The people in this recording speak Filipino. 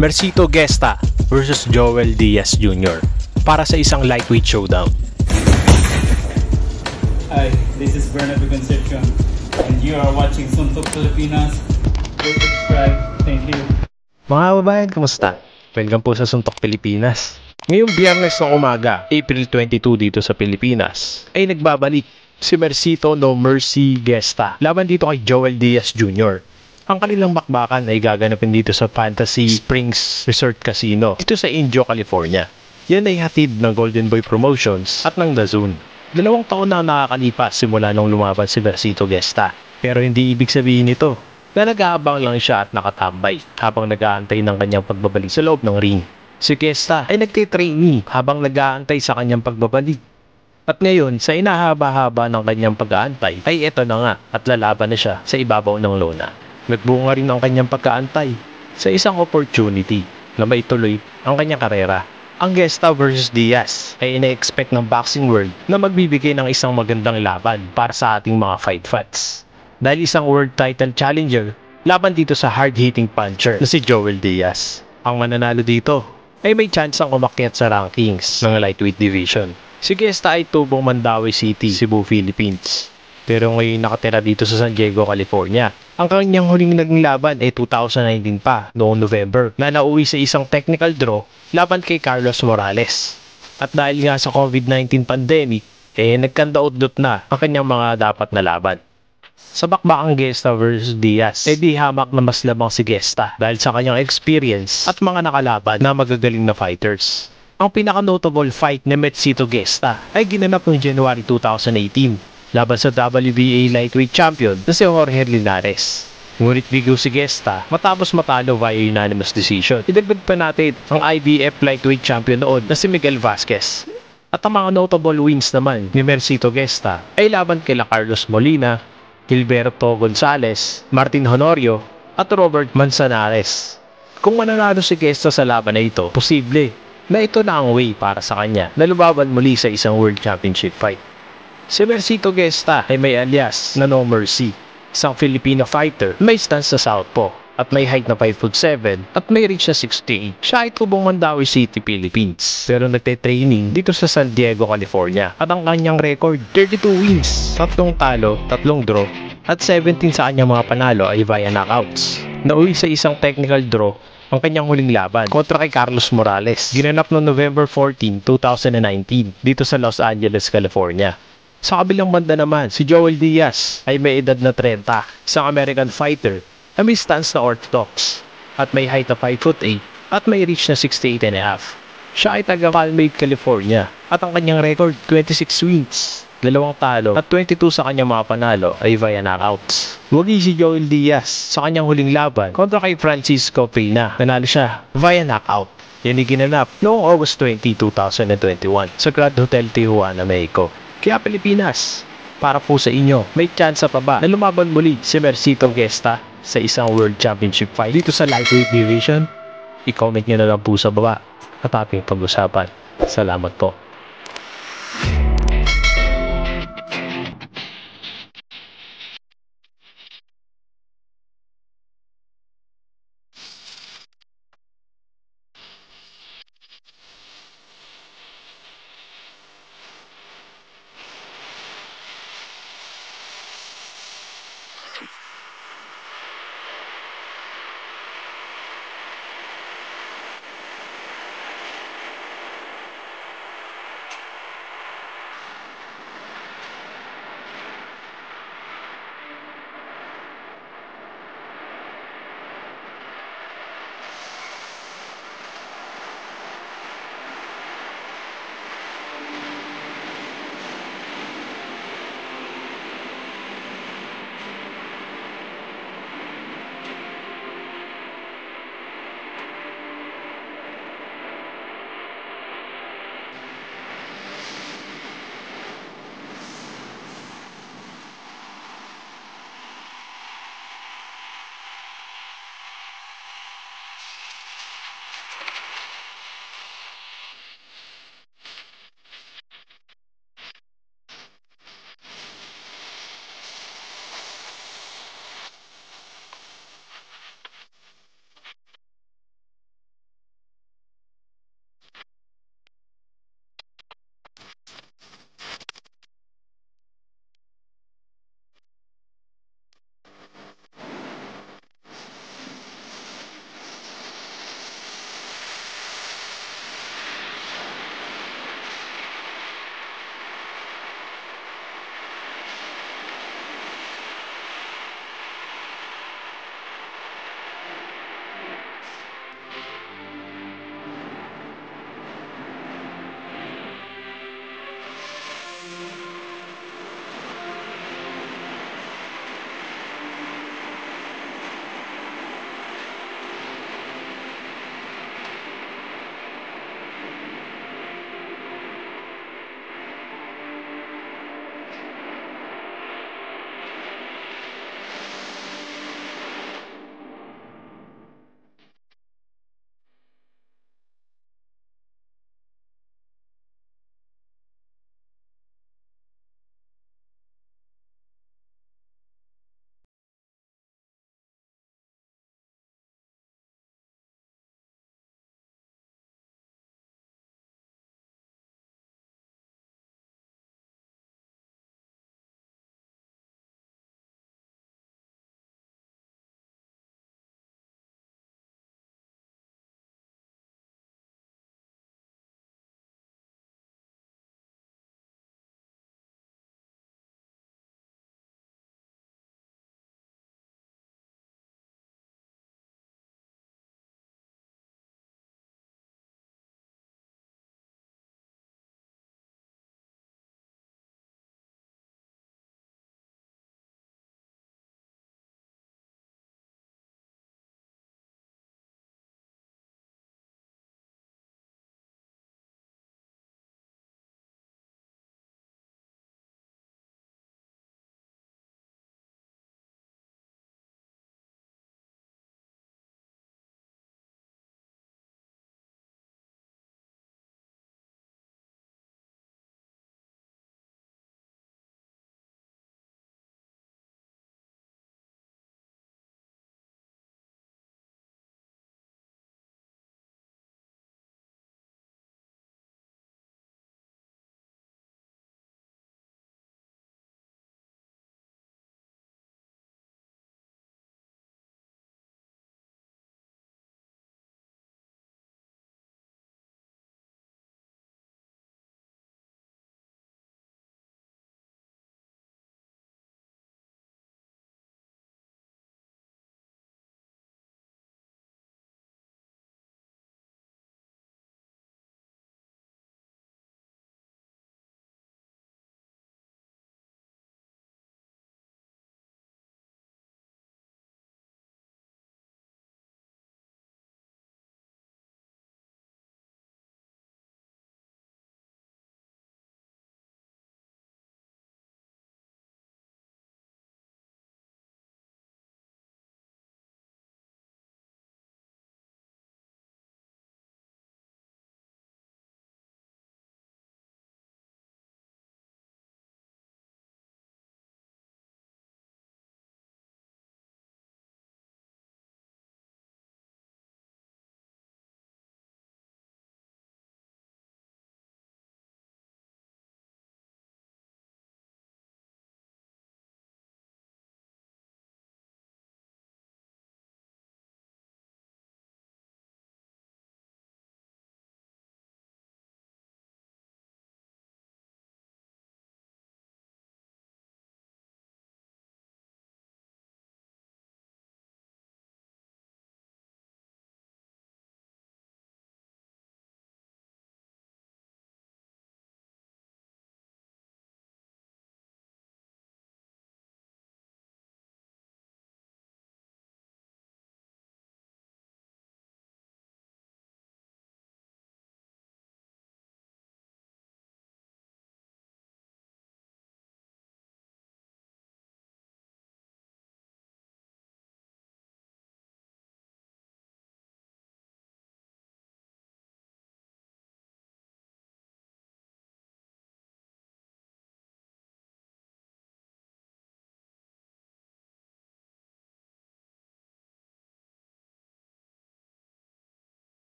Mercito Gesta versus Joel Diaz Jr. para sa isang lightweight showdown. Hi, this is Bernardo Concepcion and you are watching Suntok Pilipinas. Please subscribe. Thank you. Mga kababayan, kamusta? Welcome po sa Suntok Pilipinas. Ngayong Biyernes ng umaga, April 22 dito sa Pilipinas, ay nagbabalik si Mercito No Mercy Gesta laban dito kay Joel Diaz Jr. Ang kanilang bakbakan ay gaganapin dito sa Fantasy Springs Resort Casino dito sa Indio, California. Yan ay hatid ng Golden Boy Promotions at ng DAZN. 2 taon na nakakalipas simula nung lumaban si Mercito Gesta. Pero hindi ibig sabihin nito na nag-aabang lang siya at nakatambay habang nag-aantay ng kanyang pagbabalik sa loob ng ring. Si Gesta ay nagtitrainee habang nag-aantay sa kanyang pagbabalik. At ngayon, sa inahaba-haba ng kanyang pag-aantay, ay eto na nga at lalaban na siya sa ibabaw ng lona. Nagbunga rin ang kanyang pagkaantay sa isang opportunity na maituloy ang kanyang karera. Ang Gesta versus Diaz ay ina-expect ng boxing world na magbibigay ng isang magandang laban para sa ating mga fight fans. Dahil isang world title challenger laban dito sa hard-hitting puncher na si Joel Diaz. Ang mananalo dito ay may chance ang umakyat sa rankings ng lightweight division. Si Gesta ay tubong Mandaue City, Cebu, Philippines. Pero ngayon nakatira dito sa San Diego, California. Ang kanyang huling naging laban ay 2019 pa, noong November, na nauwi sa isang technical draw laban kay Carlos Morales. At dahil nga sa COVID-19 pandemic, nagkandaot-dot na ang kanyang mga dapat na laban. Sa bakbakang Gesta versus Diaz, di hamak na mas lamang si Gesta dahil sa kanyang experience at mga nakalaban na magagaling na fighters. Ang pinaka-notable fight ni Mercito Gesta ay ginanap noong January 2018 laban sa WBA lightweight champion na si Jorge Linares. Ngunit bigo si Gesta matapos matalo via unanimous decision. Idagdag pa natin ang IBF lightweight champion noon na si Miguel Vasquez. At ang mga notable wins naman ni Mercito Gesta ay laban kila Carlos Molina, Gilberto Gonzalez, Martin Honorio at Robert Manzanares. Kung mananalo si Gesta sa laban na ito, posible na ito na ang way para sa kanya na lumaban muli sa isang World Championship fight. Si Mercito Gesta ay may alias na No Mercy, isang Filipino fighter may stance sa southpaw at may height na 5'7" at may reach na 68. Siya ay tubong Mandaue City, Philippines, pero nagte-training dito sa San Diego, California. At ang kanyang record, 32 wins, 3 talo, 3 draw, at 17 sa kanyang mga panalo ay via knockouts. Nauwi sa isang technical draw ang kanyang huling laban kontra kay Carlos Morales, ginanap noong November 14, 2019 dito sa Los Angeles, California. Sa kabilang banda naman, si Joel Diaz ay may edad na 30, isang American fighter na may stance na orthodox at may height na 5'8" at may reach na 68.5. Siya ay taga Palmade, California at ang kanyang record 26 wins, 2 talo at 22 sa kanyang mga panalo ay via knockouts. Wagi si Joel Diaz sa kanyang huling laban kontra kay Francisco Pena. Nanalo siya via knockout. Yan ay ginanap noong August 20, 2021 sa Grand Hotel Tijuana, Mexico. Kaya Pilipinas, para po sa inyo, may tsansa pa ba na lumaban muli si Mercito Gesta sa isang World Championship fight dito sa lightweight division? I-comment nyo na lang po sa baba at ating pag-usapan. Salamat po.